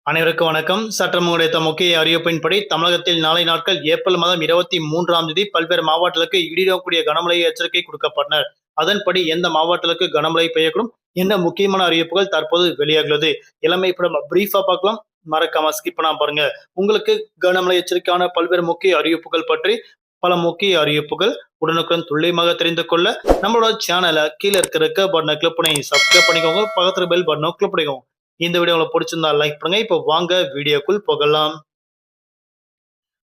அனைவருக்கும் வணக்கம். சற்றம் கிடைத்த முக்கிய அறிவிப்பின்படி தமிழகத்தில் நாளை நாட்கள் ஏப்ரல் மாதம் 23ஆம் தேதி பல்வேறு மாவட்டங்களுக்கு இடியுடன் கனமழை எச்சரிக்கை கொடுக்கப்பட்டனர். அதன்படி எந்த மாவட்டங்களுக்கு கனமழை பெய்யக்கூடும், என்ன முக்கியமான அறிவிப்புகள் தற்போது வெளியாகிறது எல்லாமே இப்ப நம்ம பிரீஃபா பார்க்கலாம். மறக்காம ஸ்கிப் பண்ணாம பாருங்க. உங்களுக்கு கனமழை எச்சரிக்கையான பல்வேறு முக்கிய அறிவிப்புகள் பற்றி பல முக்கிய அறிவிப்புகள் உடனுக்குடன் துல்லியமாக தெரிந்து கொள்ள நம்மளோட சேனலை கீழே இருக்கிற பட்டனை கிளிக் பண்ணி சப்ஸ்கிரைப் பண்ணிக்கோங்க. பக்கத்துல பெல் பட்டனை கிளிக் பண்ணிக்கோங்க. இந்த வீடியோ உங்களுக்கு பிடிச்சிருந்தா லைக் பண்ணுங்க. இப்போ வாங்க வீடியோக்குள் போகலாம்.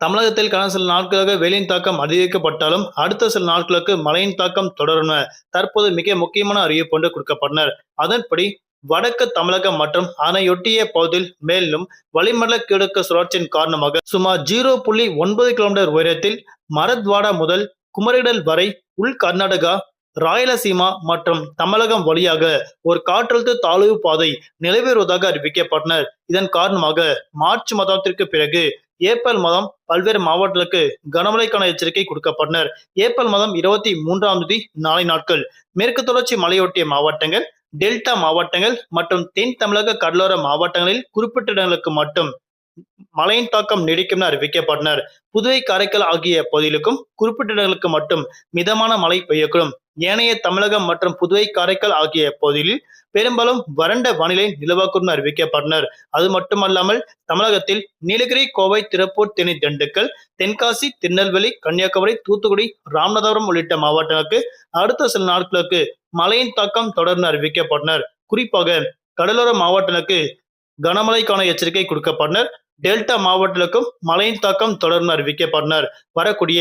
தமிழகத்தில் கடந்த சில நாட்களாக வெயிலின் தாக்கம் அதிகரிக்கப்பட்டாலும் அடுத்த சில நாட்களுக்கு மழையின் தாக்கம் தொடரும் தற்போது மிக முக்கியமான அறிவிப்பு ஒன்று கொடுக்கப்பட்டனர். அதன்படி வடக்கு தமிழகம் மற்றும் அதனையொட்டிய பகுதியில் மேலும் வளிமண்டல கிழக்கு சுழற்சியின் காரணமாக சுமார் 0.9 கிலோமீட்டர் உயரத்தில் மரத்வாடா முதல் குமரிடல் வரை உள் கர்நாடகா, ராயலசீமா மற்றும் தமிழகம் வழியாக ஒரு காற்றழுத்த தாழ்வு பாதை நிலவுவதாக அறிவிக்கப்பட்டனர். இதன் காரணமாக மார்ச் மாதத்திற்கு பிறகு ஏப்ரல் மாதம் பல்வேறு மாவட்டங்களுக்கு கனமழைக்கான எச்சரிக்கை கொடுக்கப்பட்டனர். ஏப்ரல் மாதம் 23ஆம் தேதி நாளை நாட்கள் மேற்கு தொடர்ச்சி மலையொட்டிய மாவட்டங்கள், டெல்டா மாவட்டங்கள் மற்றும் தென் தமிழக கடலோர மாவட்டங்களில் குறிப்பிட்ட இடங்களுக்கு மட்டும் மழையின் தாக்கம் நீடிக்கும் என அறிவிக்கப்பட்டனர். புதுவை, காரைக்கால் ஆகிய பகுதிகளுக்கும் குறிப்பிட்ட இடங்களுக்கு மட்டும் மிதமான மழை பெய்யக்கூடும். ஏனைய தமிழகம் மற்றும் புதுவை, காரைக்கால் ஆகிய பகுதிகளில் பெரும்பாலும் வறண்ட வானிலை நிலவக்கூடும் அறிவிக்கப்பட்டனர். அது மட்டுமல்லாமல் தமிழகத்தில் நீலகிரி, கோவை, திருப்பூர், தேனி, திண்டுக்கல், தென்காசி, திருநெல்வேலி, கன்னியாகுமரி, தூத்துக்குடி, ராமநாதபுரம் உள்ளிட்ட மாவட்டங்களுக்கு அடுத்த சில நாட்களுக்கு மழையின் தாக்கம் தொடர்ந்து அறிவிக்கப்பட்டனர். குறிப்பாக கடலோர மாவட்டங்களுக்கு கனமழைக்கான எச்சரிக்கை கொடுக்கப்பட்டனர். டெல்டா மாவட்டங்களுக்கும் மழையின் தாக்கம் தொடர்ந்து அறிவிக்கப்பட்டனர். வரக்கூடிய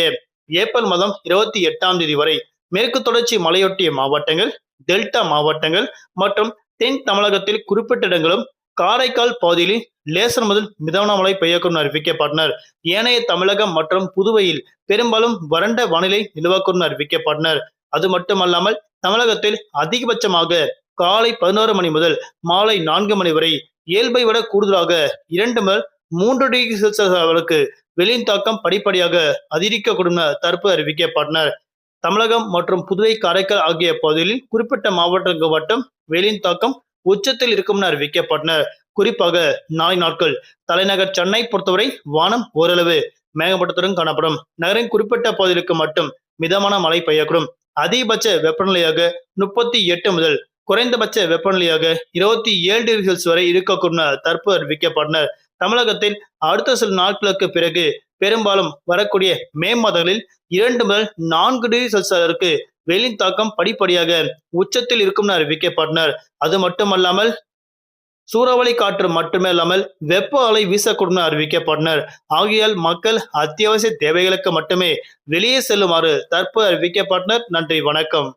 ஏப்ரல் மாதம் 28ஆம் தேதி வரை மேற்கு தொடர்ச்சி மலையொட்டிய மாவட்டங்கள், டெல்டா மாவட்டங்கள் மற்றும் தென் தமிழகத்தில் குறிப்பிட்ட இடங்களும், காரைக்கால் பகுதியில் லேசர் முதல் மிதமான மழை பெய்யக்கூடும் அறிவிக்கப்பட்டனர். ஏனைய தமிழகம் மற்றும் புதுவையில் பெரும்பாலும் வறண்ட வானிலை நிலவக்கூடும் அறிவிக்கப்பட்டனர். அது மட்டுமல்லாமல் தமிழகத்தில் அதிகபட்சமாக காலை 11 மணி முதல் மாலை 4 மணி வரை இயல்பை விட கூடுதலாக 2 முதல் 3 டிகிரி செல்சியஸ் அளவுக்கு வெயிலின் தாக்கம் படிப்படியாக அதிகரிக்கக்கூடும் தற்போது அறிவிக்கப்பட்டனர். தமிழகம் மற்றும் புதுவை, காரைக்கால் ஆகிய பகுதிகளில் குறிப்பிட்ட மாவட்டங்களுக்கு மட்டும் வெயிலின் தாக்கம் உச்சத்தில் இருக்கும் என அறிவிக்கப்பட்டனர். குறிப்பாக நாளை நாட்கள் தலைநகர் சென்னை பொறுத்தவரை வானம் ஓரளவு மேகமூட்டத்துடன் காணப்படும். நகரின் குறிப்பிட்ட பகுதிகளுக்கு மட்டும் மிதமான மழை பெய்யக்கூடும். அதிகபட்ச வெப்பநிலையாக 38 முதல் குறைந்தபட்ச வெப்பநிலையாக 27 டிகிரி செல்சியஸ் வரை இருக்கக்கூடும் தற்போது அறிவிக்கப்பட்டனர். தமிழகத்தில் அடுத்த சில நாட்களுக்கு பிறகு பெரும்பாலும் வரக்கூடிய மே மாதங்களில் 2 முதல் 4 டிகிரி செல்சியஸிற்கு வெயிலின் தாக்கம் படிப்படியாக உச்சத்தில் இருக்கும் என அறிவிக்கப்பட்டனர். அது மட்டுமல்லாமல் சூறாவளி காற்று மட்டுமே இல்லாமல் வெப்ப அலை வீசக்கூடும் என அறிவிக்கப்பட்டனர். ஆகையால் மக்கள் அத்தியாவசிய தேவைகளுக்கு மட்டுமே வெளியே செல்லுமாறு தற்போது அறிவிக்கப்பட்டனர். நன்றி, வணக்கம்.